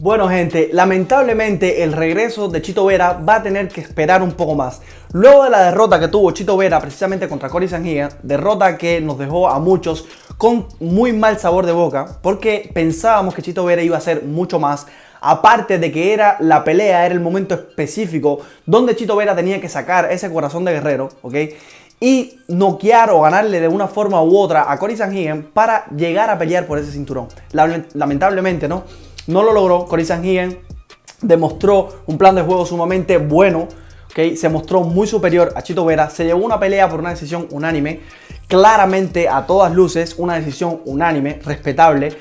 Bueno gente, lamentablemente el regreso de Chito Vera va a tener que esperar un poco más. Luego de la derrota que tuvo Chito Vera precisamente contra Cory Sanhagen, derrota que nos dejó a muchos con muy mal sabor de boca, porque pensábamos que Chito Vera iba a hacer mucho más, aparte de que era la pelea, era el momento específico donde Chito Vera tenía que sacar ese corazón de guerrero, ¿ok? Y noquear o ganarle de una forma u otra a Cory Sanhagen para llegar a pelear por ese cinturón. Lamentablemente, no lo logró. Cory Sanhagen demostró un plan de juego sumamente bueno, ¿okay? Se mostró muy superior a Chito Vera. Se llevó una pelea por una decisión unánime, claramente a todas luces, una decisión unánime, respetable.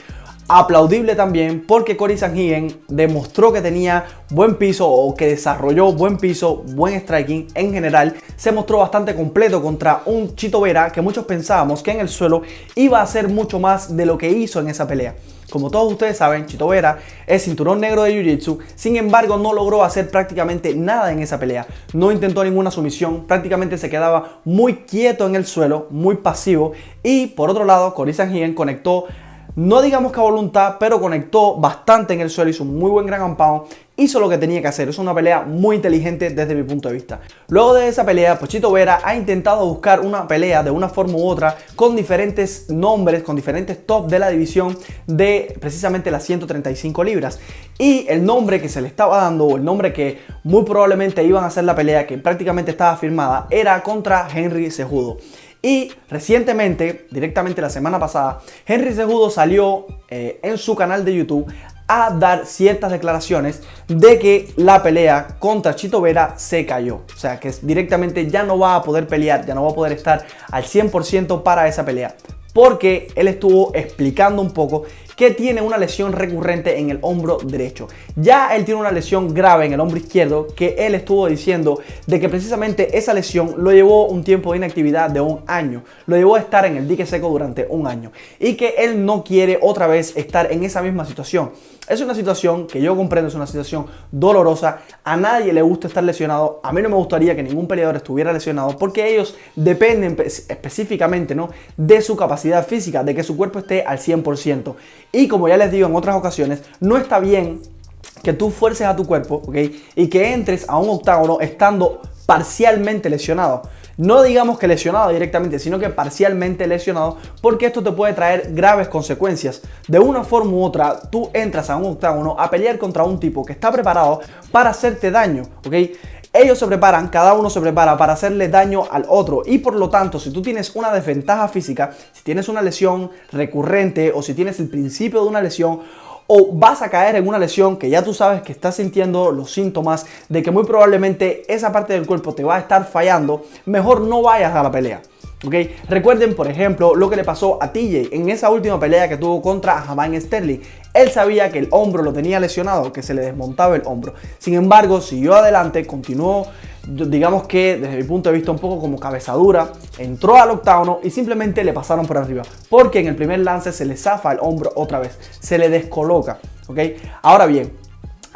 Aplaudible también porque Cory Sanhagen demostró que tenía buen piso o que desarrolló buen piso, buen striking en general. Se mostró bastante completo contra un Chito Vera que muchos pensábamos que en el suelo iba a hacer mucho más de lo que hizo en esa pelea. Como todos ustedes saben, Chito Vera es cinturón negro de Jiu-Jitsu, sin embargo no logró hacer prácticamente nada en esa pelea. No intentó ninguna sumisión, prácticamente se quedaba muy quieto en el suelo, muy pasivo. Y por otro lado, Cory Sanhagen conectó, no digamos que a voluntad, pero conectó bastante en el suelo, hizo un muy buen ground and pound, hizo lo que tenía que hacer. Es una pelea muy inteligente desde mi punto de vista. Luego de esa pelea, pues Chito Vera ha intentado buscar una pelea de una forma u otra con diferentes nombres, con diferentes top de la división de precisamente las 135 libras. Y el nombre que se le estaba dando, o el nombre que muy probablemente iban a hacer la pelea, que prácticamente estaba firmada, era contra Henry Cejudo. Y recientemente, directamente la semana pasada, Henry Cejudo salió en su canal de YouTube a dar ciertas declaraciones de que la pelea contra Chito Vera se cayó. O sea, que directamente ya no va a poder pelear, ya no va a poder estar al 100% para esa pelea. Porque él estuvo explicando un poco que tiene una lesión recurrente en el hombro derecho. Ya él tiene una lesión grave en el hombro izquierdo, que él estuvo diciendo de que precisamente esa lesión lo llevó un tiempo de inactividad de 1 año. Lo llevó a estar en el dique seco durante 1 año. Y que él no quiere otra vez estar en esa misma situación. Es una situación que yo comprendo, es una situación dolorosa. A nadie le gusta estar lesionado. A mí no me gustaría que ningún peleador estuviera lesionado, porque ellos dependen específicamente, ¿no?, de su capacidad física, de que su cuerpo esté al 100%. Y como ya les digo en otras ocasiones, no está bien que tú fuerces a tu cuerpo, ¿ok?, y que entres a un octágono estando parcialmente lesionado. No digamos que lesionado directamente, sino que parcialmente lesionado, porque esto te puede traer graves consecuencias. De una forma u otra, tú entras a un octágono a pelear contra un tipo que está preparado para hacerte daño, ¿ok? Ellos se preparan, cada uno se prepara para hacerle daño al otro, y por lo tanto, si tú tienes una desventaja física, si tienes una lesión recurrente o si tienes el principio de una lesión, o vas a caer en una lesión que ya tú sabes que estás sintiendo los síntomas de que muy probablemente esa parte del cuerpo te va a estar fallando, mejor no vayas a la pelea. ¿Okay? Recuerden, por ejemplo, lo que le pasó a TJ en esa última pelea que tuvo contra Aljamain Sterling. Él sabía que el hombro lo tenía lesionado, que se le desmontaba el hombro. Sin embargo, siguió adelante, continuó, digamos que desde mi punto de vista un poco como cabezadura, entró al octágono y simplemente le pasaron por arriba, porque en el primer lance se le zafa el hombro otra vez, se le descoloca, ¿ok? Ahora bien,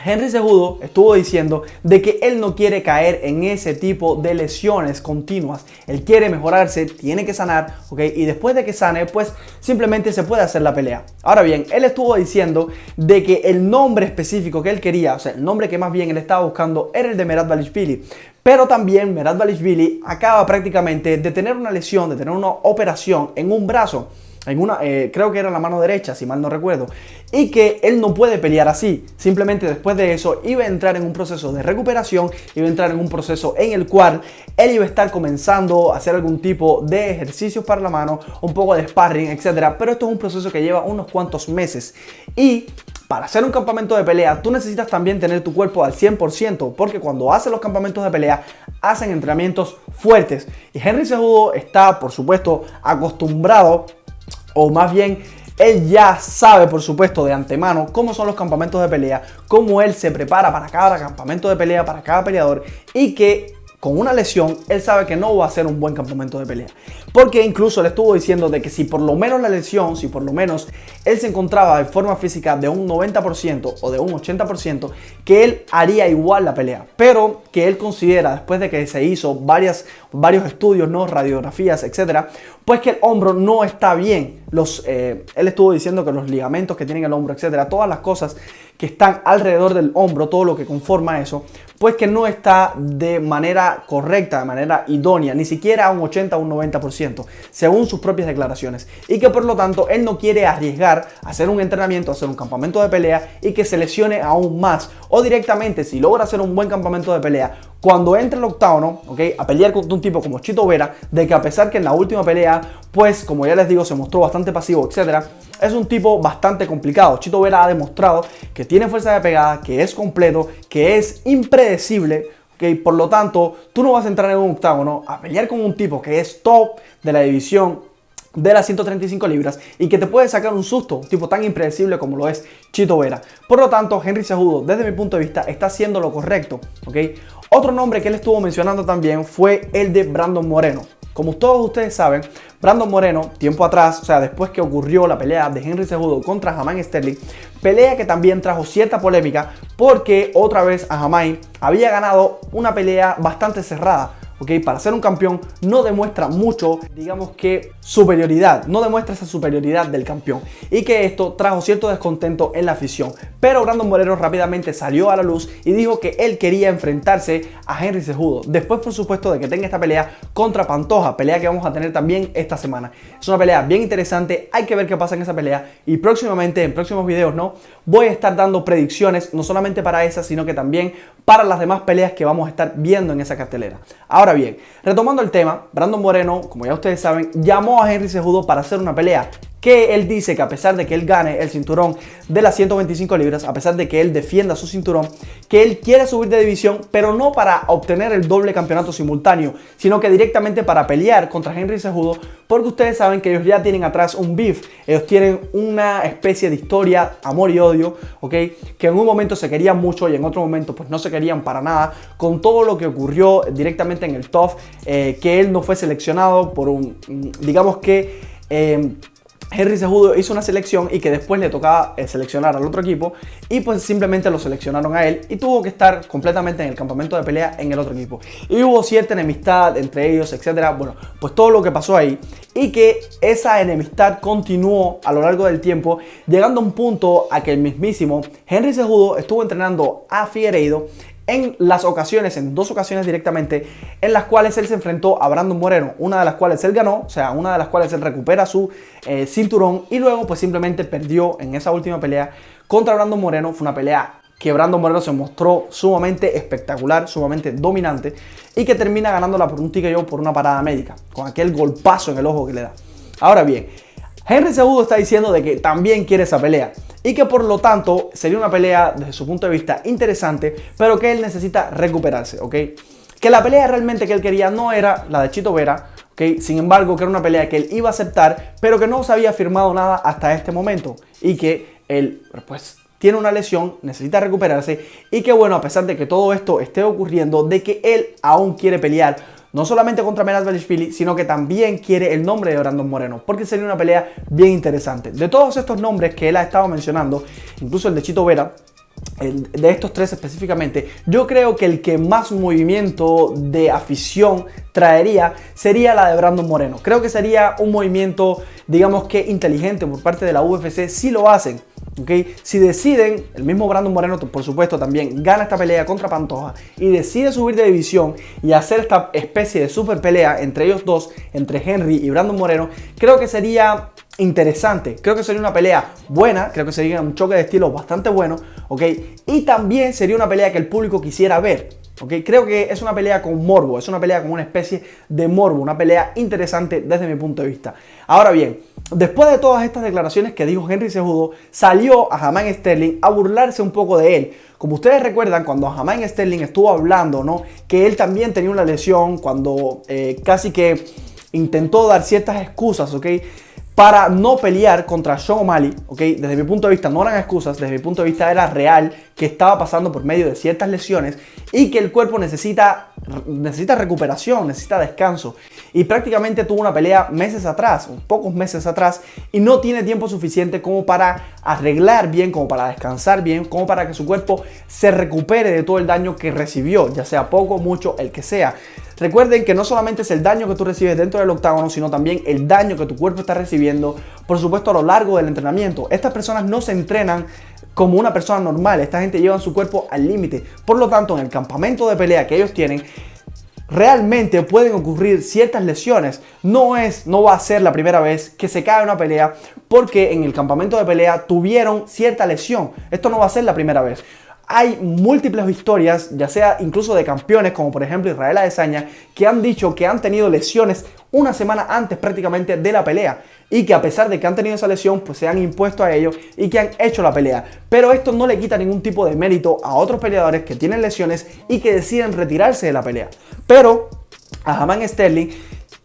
Henry Cejudo estuvo diciendo de que él no quiere caer en ese tipo de lesiones continuas. Él quiere mejorarse, tiene que sanar, ¿ok? Y después de que sane, pues simplemente se puede hacer la pelea. Ahora bien, él estuvo diciendo de que el nombre específico que él quería, o sea, el nombre que más bien él estaba buscando era el de Merab Dvalishvili. Pero también Merab Dvalishvili acaba prácticamente de tener una lesión, de tener una operación en un brazo. Creo que era la mano derecha, si mal no recuerdo, y que él no puede pelear así. Simplemente después de eso iba a entrar en un proceso de recuperación, iba a entrar en un proceso en el cual él iba a estar comenzando a hacer algún tipo de ejercicios para la mano, un poco de sparring, etcétera. Pero esto es un proceso que lleva unos cuantos meses, y para hacer un campamento de pelea, tú necesitas también tener tu cuerpo al 100%, porque cuando hacen los campamentos de pelea, hacen entrenamientos fuertes. Y Henry Cejudo está, por supuesto, acostumbrado, o más bien él ya sabe, por supuesto, de antemano cómo son los campamentos de pelea, cómo él se prepara para cada campamento de pelea, para cada peleador, y que con una lesión él sabe que no va a ser un buen campamento de pelea. Porque incluso le estuvo diciendo de que si por lo menos la lesión, si por lo menos él se encontraba de forma física de un 90% o de un 80%, que él haría igual la pelea. Pero que él considera, después de que se hizo varios estudios, ¿no?, radiografías, etcétera, pues que el hombro no está bien. Él estuvo diciendo que los ligamentos que tienen el hombro, etcétera, todas las cosas que están alrededor del hombro, todo lo que conforma eso, pues que no está de manera correcta, de manera idónea, ni siquiera a un 80 o un 90%, según sus propias declaraciones. Y que por lo tanto él no quiere arriesgar a hacer un entrenamiento, a hacer un campamento de pelea y que se lesione aún más. O directamente, si logra hacer un buen campamento de pelea, cuando entre el octágono, a pelear contra un tipo como Chito Vera, de que a pesar que en la última pelea, pues como ya les digo, se mostró bastante pasivo, etcétera, es un tipo bastante complicado. Chito Vera ha demostrado que tiene fuerza de pegada, que es completo, que es impredecible. Por lo tanto, tú no vas a entrar en un octágono a pelear con un tipo que es top de la división de las 135 libras y que te puede sacar un susto, un tipo tan impredecible como lo es Chito Vera. Por lo tanto, Henry Cejudo, desde mi punto de vista, está haciendo lo correcto. Otro nombre que él estuvo mencionando también fue el de Brandon Moreno. Como todos ustedes saben, Brandon Moreno, tiempo atrás, o sea, después que ocurrió la pelea de Henry Cejudo contra Aljamain Sterling, pelea que también trajo cierta polémica porque otra vez Aljamain había ganado una pelea bastante cerrada. Para ser un campeón no demuestra mucho, digamos que superioridad, no demuestra esa superioridad del campeón y que esto trajo cierto descontento en la afición. Pero Brandon Moreno rápidamente salió a la luz y dijo que él quería enfrentarse a Henry Cejudo. Después, por supuesto, de que tenga esta pelea contra Pantoja, pelea que vamos a tener también esta semana. Es una pelea bien interesante, hay que ver qué pasa en esa pelea y próximamente, en próximos videos, voy a estar dando predicciones, no solamente para esa, sino que también para las demás peleas que vamos a estar viendo en esa cartelera. Ahora bien, retomando el tema, Brandon Moreno, como ya ustedes saben, llamó a Henry Cejudo para hacer una pelea que él dice que a pesar de que él gane el cinturón de las 125 libras, a pesar de que él defienda su cinturón, que él quiere subir de división, pero no para obtener el doble campeonato simultáneo, sino que directamente para pelear contra Henry Cejudo, porque ustedes saben que ellos ya tienen atrás un beef, ellos tienen una especie de historia, amor y odio, que en un momento se querían mucho y en otro momento pues no se querían para nada, con todo lo que ocurrió directamente en el TUF, que él no fue seleccionado por un, digamos que... Henry Cejudo hizo una selección y que después le tocaba seleccionar al otro equipo y pues simplemente lo seleccionaron a él y tuvo que estar completamente en el campamento de pelea en el otro equipo. Y hubo cierta enemistad entre ellos, etcétera. Bueno, pues todo lo que pasó ahí y que esa enemistad continuó a lo largo del tiempo, llegando a un punto a que el mismísimo Henry Cejudo estuvo entrenando a Figueiredo en dos ocasiones directamente, en las cuales él se enfrentó a Brandon Moreno, una de las cuales él ganó, o sea, una de las cuales él recupera su cinturón y luego pues simplemente perdió en esa última pelea contra Brandon Moreno. Fue una pelea que Brandon Moreno se mostró sumamente espectacular, sumamente dominante y que termina ganándola por un TKO por una parada médica, con aquel golpazo en el ojo que le da. Ahora bien, Henry Cejudo está diciendo de que también quiere esa pelea y que por lo tanto sería una pelea desde su punto de vista interesante, pero que él necesita recuperarse, que la pelea realmente que él quería no era la de Chito Vera, sin embargo que era una pelea que él iba a aceptar, pero que no se había firmado nada hasta este momento y que él pues tiene una lesión, necesita recuperarse y que bueno, a pesar de que todo esto esté ocurriendo, de que él aún quiere pelear no solamente contra Dvalishvili, sino que también quiere el nombre de Brandon Moreno, porque sería una pelea bien interesante. De todos estos nombres que él ha estado mencionando, incluso el de Chito Vera, de estos tres específicamente, yo creo que el que más movimiento de afición traería sería la de Brandon Moreno. Creo que sería un movimiento, digamos que inteligente por parte de la UFC si lo hacen. Si deciden, el mismo Brandon Moreno por supuesto también gana esta pelea contra Pantoja y decide subir de división y hacer esta especie de super pelea entre ellos dos, entre Henry y Brandon Moreno, creo que sería interesante, creo que sería una pelea buena, creo que sería un choque de estilos bastante bueno, y también sería una pelea que el público quisiera ver. Creo que es una pelea con morbo, es una pelea con una especie de morbo, una pelea interesante desde mi punto de vista. Ahora bien, después de todas estas declaraciones que dijo Henry Cejudo, salió Aljamain Sterling a burlarse un poco de él. Como ustedes recuerdan, cuando Aljamain Sterling estuvo hablando, que él también tenía una lesión, cuando casi que intentó dar ciertas excusas, para no pelear contra Sean O'Malley, desde mi punto de vista no eran excusas, desde mi punto de vista era real que estaba pasando por medio de ciertas lesiones y que el cuerpo necesita recuperación, necesita descanso. Y prácticamente tuvo una pelea meses atrás, pocos meses atrás, y no tiene tiempo suficiente como para arreglar bien, como para descansar bien, como para que su cuerpo se recupere de todo el daño que recibió, ya sea poco, mucho, el que sea. Recuerden que no solamente es el daño que tú recibes dentro del octágono, sino también el daño que tu cuerpo está recibiendo, por supuesto, a lo largo del entrenamiento. Estas personas no se entrenan como una persona normal. Esta gente lleva su cuerpo al límite. Por lo tanto, en el campamento de pelea que ellos tienen, realmente pueden ocurrir ciertas lesiones. No va a ser la primera vez que se cae una pelea porque en el campamento de pelea tuvieron cierta lesión. Esto no va a ser la primera vez. Hay múltiples historias, ya sea incluso de campeones, como por ejemplo Israel Adesanya, que han dicho que han tenido lesiones una semana antes prácticamente de la pelea y que a pesar de que han tenido esa lesión, pues se han impuesto a ello y que han hecho la pelea. Pero esto no le quita ningún tipo de mérito a otros peleadores que tienen lesiones y que deciden retirarse de la pelea. Pero Aljamain Sterling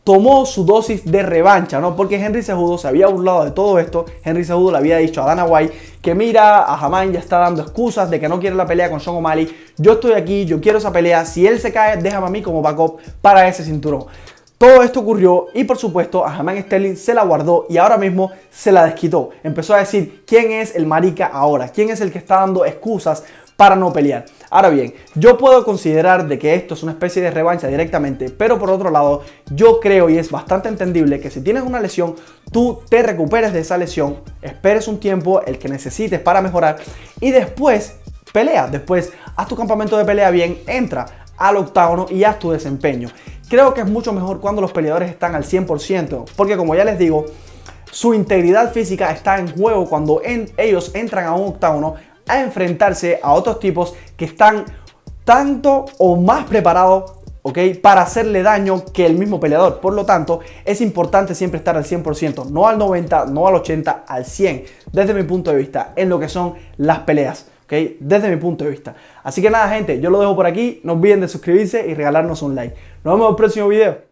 tomó su dosis de revancha, ¿no? Porque Henry Cejudo se había burlado de todo esto. Henry Cejudo le había dicho a Dana White que mira, Aljamain ya está dando excusas de que no quiere la pelea con Sean O'Malley. Yo estoy aquí, yo quiero esa pelea. Si él se cae, déjame a mí como backup para ese cinturón. Todo esto ocurrió y por supuesto Aljamain Sterling se la guardó y ahora mismo se la desquitó. Empezó a decir quién es el marica ahora, quién es el que está dando excusas para no pelear. Ahora bien, yo puedo considerar de que esto es una especie de revancha directamente, pero por otro lado, yo creo y es bastante entendible que si tienes una lesión, tú te recuperes de esa lesión, esperes un tiempo, el que necesites para mejorar y después pelea. Después haz tu campamento de pelea bien, entra al octágono y haz tu desempeño. Creo que es mucho mejor cuando los peleadores están al 100%, porque como ya les digo, su integridad física está en juego cuando ellos entran a un octágono a enfrentarse a otros tipos que están tanto o más preparados, ¿ok?, para hacerle daño que el mismo peleador. Por lo tanto, es importante siempre estar al 100%, no al 90%, no al 80%, al 100%, desde mi punto de vista, en lo que son las peleas, ¿ok?, desde mi punto de vista. Así que nada, gente, yo lo dejo por aquí. No olviden de suscribirse y regalarnos un like. Nos vemos en el próximo video.